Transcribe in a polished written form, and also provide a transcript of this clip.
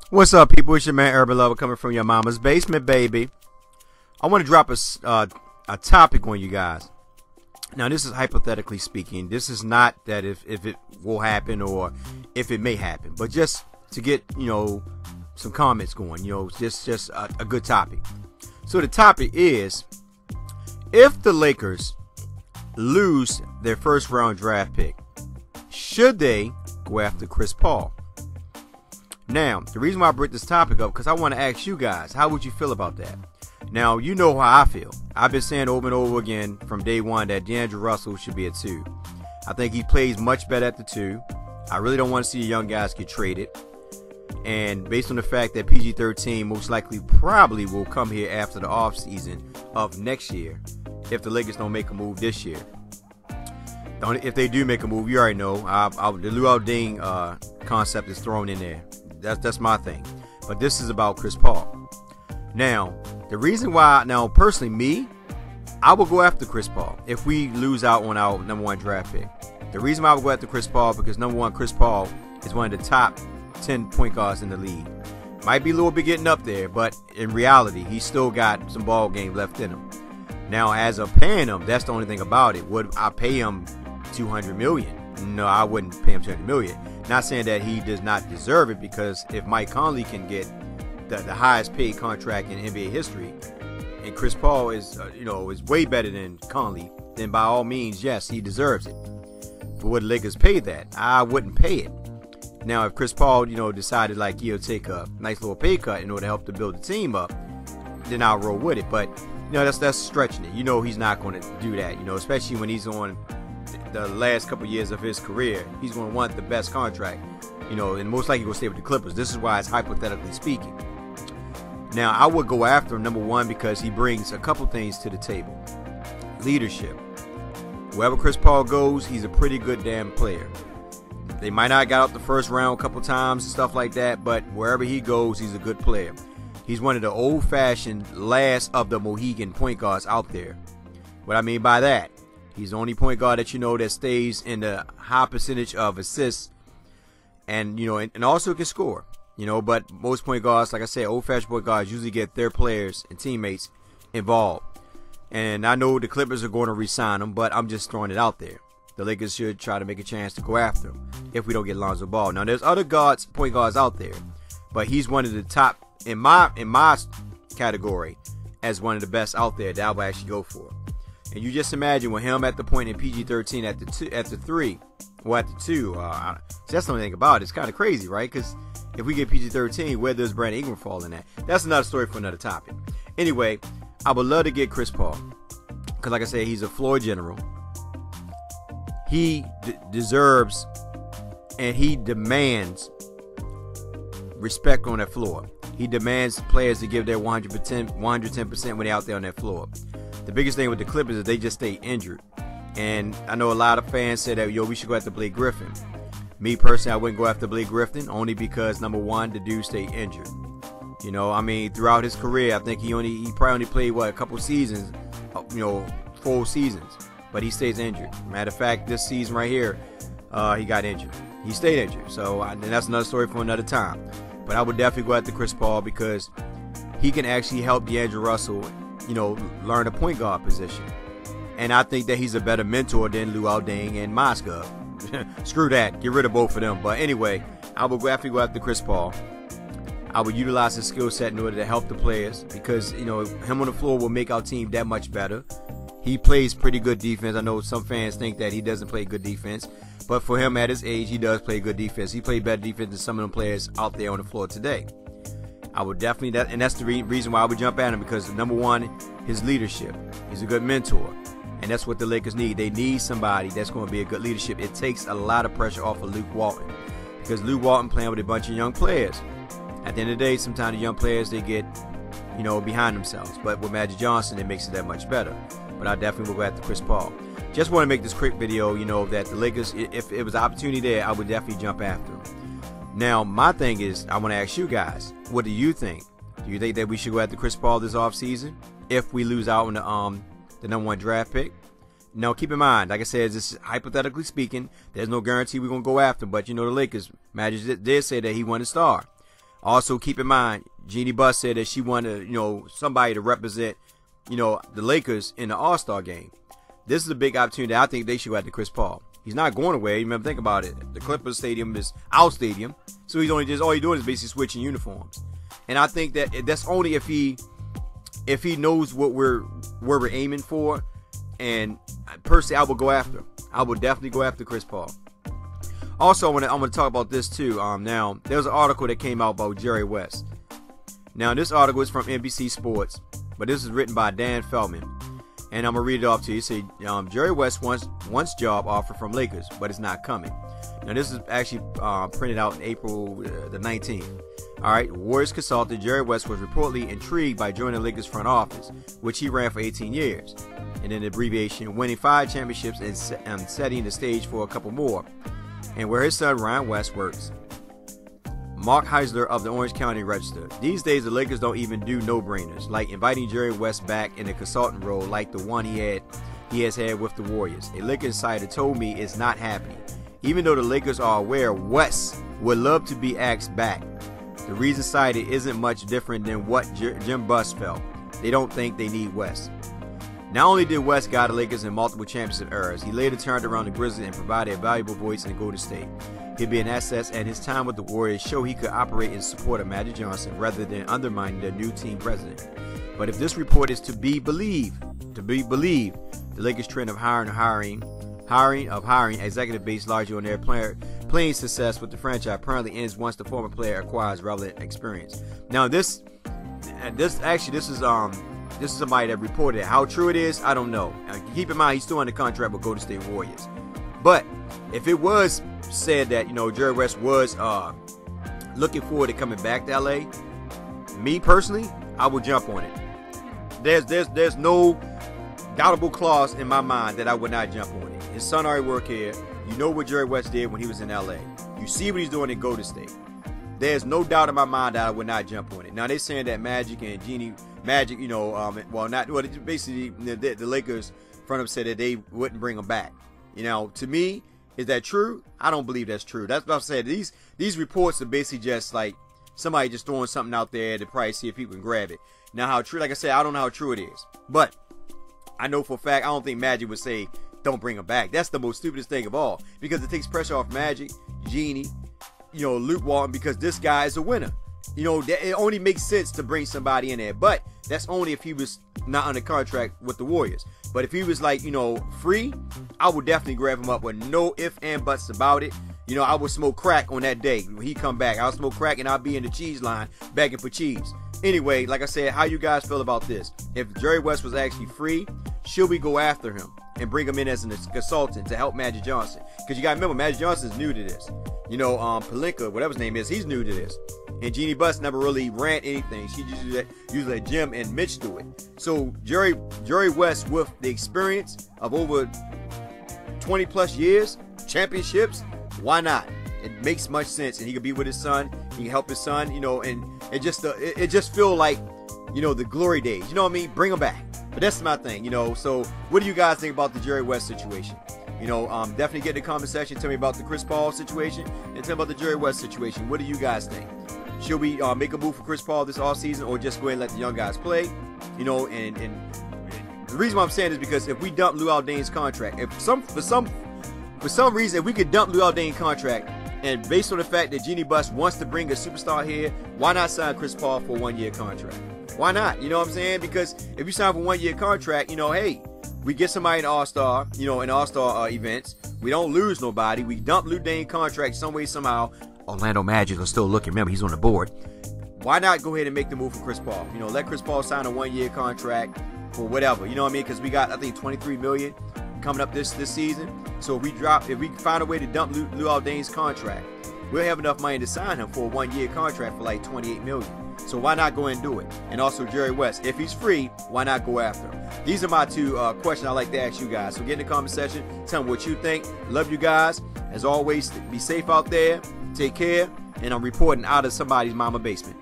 What's up, people? It's your man Urban Lover coming from your mama's basement, baby. I want to drop a topic on you guys. Now, this is hypothetically speaking. This is not that if it will happen or if it may happen, but just to get some comments going. Just a good topic. So the topic is, if the Lakers lose their first round draft pick, should they go after Chris Paul? Now, the reason why I brought this topic up, because I want to ask you guys, how would you feel about that? Now, you know how I feel. I've been saying over and over again from day one that D'Angelo Russell should be a 2. I think he plays much better at the 2. I really don't want to see young guys get traded. And based on the fact that PG-13 most likely probably will come here after the offseason of next year, if the Lakers don't make a move this year. If they do make a move, you already know, the Luol Deng concept is thrown in there. That's my thing. But this is about Chris Paul. Now, the reason why, personally, me, I will go after Chris Paul if we lose out on our number 1 draft pick. The reason why I would go after Chris Paul, because number 1, Chris Paul is one of the top 10 point guards in the league. Might be a little bit getting up there, but in reality, he's still got some ball game left in him. Now, as of paying him, that's the only thing about it. Would I pay him $200 million? No, I wouldn't pay him $200 million. Not saying that he does not deserve it, because if Mike Conley can get the highest paid contract in NBA history, and Chris Paul is is way better than Conley, then by all means, yes, he deserves it. But would the Lakers pay that? I wouldn't pay it. Now, if Chris Paul, decided like he'll take a nice little pay cut in order to help to build the team up, then I'll roll with it. But that's stretching it. He's not going to do that. Especially when he's on the last couple years of his career, he's going to want the best contract. And most likely he'll stay with the Clippers. This is why it's hypothetically speaking. Now, I would go after him, number 1, because he brings a couple things to the table. Leadership. Wherever Chris Paul goes, he's a pretty good damn player. They might not got out the first round a couple times and stuff like that, but wherever he goes, he's a good player. He's one of the old-fashioned last of the Mohegan point guards out there. What I mean by that, he's the only point guard that that stays in the high percentage of assists, and and also can score. But most point guards, like I said, old-fashioned point guards usually get their players and teammates involved. And I know the Clippers are going to re-sign him, but I'm just throwing it out there. The Lakers should try to make a chance to go after him if we don't get Lonzo Ball. Now, there's other point guards out there, but he's one of the top in my category as one of the best out there that I would actually go for. And you just imagine with him at the point in PG-13 at the 3, or at the 2. That's the only thing about it. It's kind of crazy, right? Because if we get PG-13, where does Brandon Ingram fall in that? That's another story for another topic. Anyway, I would love to get Chris Paul, because like I said, he's a floor general. He deserves and he demands respect on that floor. He demands players to give their 110% when they're out there on that floor. The biggest thing with the Clippers is they just stay injured. And I know a lot of fans say that, we should go after Blake Griffin. Me personally, I wouldn't go after Blake Griffin, only because, number 1, the dude stayed injured. Throughout his career, I think he probably only played, a couple seasons, full seasons. But he stays injured. Matter of fact, this season right here, he got injured. He stayed injured. So and that's another story for another time. But I would definitely go after Chris Paul, because he can actually help D'Angelo Russell, learn a point guard position. And I think that he's a better mentor than Luol Deng and Moscow. Screw that. Get rid of both of them. But anyway, I would definitely go after Chris Paul. I would utilize his skill set in order to help the players, because, him on the floor will make our team that much better. He plays pretty good defense. I know some fans think that he doesn't play good defense, but for him at his age, he does play good defense. He played better defense than some of them players out there on the floor today. I would definitely, and that's the reason why I would jump at him, because number 1, his leadership. He's a good mentor, and that's what the Lakers need. They need somebody that's going to be a good leadership. It takes a lot of pressure off of Luke Walton, because Luke Walton playing with a bunch of young players. At the end of the day, sometimes the young players, they get, behind themselves. But with Magic Johnson, it makes it that much better. But I definitely will go after Chris Paul. Just want to make this quick video, that the Lakers, if it was an opportunity there, I would definitely jump after him. Now, my thing is, I want to ask you guys, what do you think? Do you think that we should go after Chris Paul this offseason if we lose out on the number 1 draft pick? Now, keep in mind, like I said, this is hypothetically speaking. There's no guarantee we're going to go after him. But, the Lakers, Magic did say that he wanted a star. Also, keep in mind, Jeannie Buss said that she wanted, somebody to represent, the Lakers in the All-Star game. This is a big opportunity. I think they should go after Chris Paul. He's not going away. Remember, think about it. The Clippers stadium is our stadium, so all he's doing is basically switching uniforms. And I think that's only if he knows what we're aiming for. And personally, I will go after him. I will definitely go after Chris Paul. Also, I'm going to talk about this too. Now, there's an article that came out about Jerry West. Now, this article is from NBC Sports, but this is written by Dan Feldman. And I'm going to read it off to you. It says, Jerry West wants job offer from Lakers, but it's not coming. Now, this is actually printed out in April the 19th. All right, Warriors consultant Jerry West was reportedly intrigued by joining the Lakers front office, which he ran for 18 years. And then the abbreviation, winning 5 championships and setting the stage for a couple more. And where his son Ryan West works. Mark Heisler of the Orange County Register. These days, the Lakers don't even do no-brainers, like inviting Jerry West back in a consultant role like the one he has had with the Warriors. A Lakers insider told me it's not happening. Even though the Lakers are aware West would love to be asked back, the reason cited isn't much different than what Jim Buss felt. They don't think they need West. Not only did West guide the Lakers in multiple championship eras, he later turned around the Grizzlies and provided a valuable voice in Golden State. He'd be an asset, and his time with the Warriors showed he could operate in support of Magic Johnson rather than undermining their new team president. But if this report is to be believed, the Lakers' trend of hiring executive based largely on their playing success with the franchise apparently ends once the former player acquires relevant experience. Now, this is somebody that reported it. How true it is, I don't know. Keep in mind, he's still under contract with Golden State Warriors. But if it was said that, Jerry West was looking forward to coming back to LA, me personally, I would jump on it. There's no doubtable clause in my mind that I would not jump on it. His son already worked here. You know what Jerry West did when he was in LA. You see what he's doing in Golden State. There's no doubt in my mind that I would not jump on it. Now, they're saying that Magic, basically the Lakers front of said that they wouldn't bring him back. To me, is that true? I don't believe that's true. That's what I'm saying. These reports are basically just like somebody just throwing something out there to probably see if people can grab it. Now, how true, like I said, I don't know how true it is. But I know for a fact, I don't think Magic would say, don't bring him back. That's the most stupidest thing of all. Because it takes pressure off Magic, Jeannie, Luke Walton, because this guy is a winner. It only makes sense to bring somebody in there. But that's only if he was not under contract with the Warriors. But if he was free, I would definitely grab him up with no ifs and buts about it. I would smoke crack on that day when he come back. I'll smoke crack and I'll be in the cheese line begging for cheese. Anyway, like I said, how you guys feel about this? If Jerry West was actually free, should we go after him and bring him in as a consultant to help Magic Johnson? Because you got to remember, Magic Johnson's new to this. Pelinka, whatever his name is, he's new to this. And Jeannie Buss never really ran anything. She just usually let Jim and Mitch do it. So Jerry West, with the experience of over 20 plus years, championships, why not? It makes much sense, and he could be with his son. He can help his son, and it just feel like, the glory days. You know what I mean? Bring him back. But that's my thing, So what do you guys think about the Jerry West situation? Definitely get in the comment section. Tell me about the Chris Paul situation, and tell me about the Jerry West situation. What do you guys think? Should we make a move for Chris Paul this offseason, or just go ahead and let the young guys play? And the reason why I'm saying is because if we dump Lou Aldain's contract, for some reason, if we could dump Lou Aldain's contract, and based on the fact that Jeannie Buss wants to bring a superstar here, why not sign Chris Paul for a 1-year contract? Why not? You know what I'm saying? Because if you sign for a 1-year contract, hey, we get somebody in All-Star, in All-Star events. We don't lose nobody. We dump Lou Aldain's contract some way, somehow. Orlando Magic are still looking. Remember, he's on the board. Why not go ahead and make the move for Chris Paul? Let Chris Paul sign a 1-year contract for whatever. You know what I mean? Because we got, I think, $23 million coming up this season. So if we find a way to dump Lou Aldain's contract, we'll have enough money to sign him for a 1-year contract for like $28 million. So why not go ahead and do it? And also Jerry West, if he's free, why not go after him? These are my two questions I like to ask you guys. So get in the comment section. Tell me what you think. Love you guys. As always, be safe out there. Take care. And I'm reporting out of somebody's mama basement.